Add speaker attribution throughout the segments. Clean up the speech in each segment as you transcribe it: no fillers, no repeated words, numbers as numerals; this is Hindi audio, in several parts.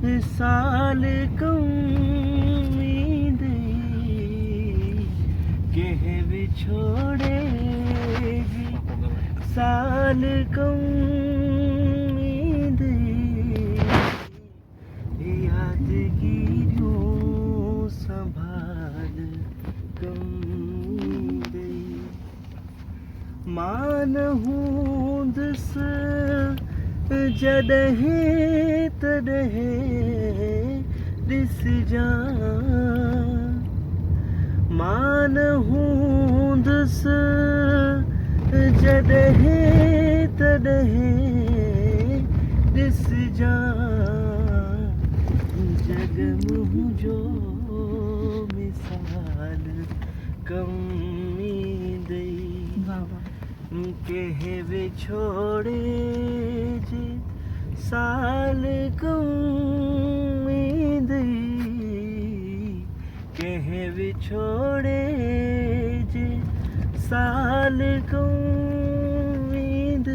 Speaker 1: साल कमीद कह बिछोड़ेगी साल कमीद यादगिरियों संभाल कमीद मानहूं दस जडहे तडहे दिस जा मानहूं दस जडहे तडहे दिस जा जगमूं जो मिसाल कमी दई कह बिछोड़े जे साल कमीद कह बिछोड़े जे साल कमीद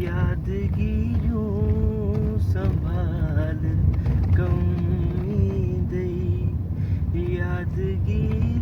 Speaker 1: यादगिरियों संभाल कमीद यादगिरी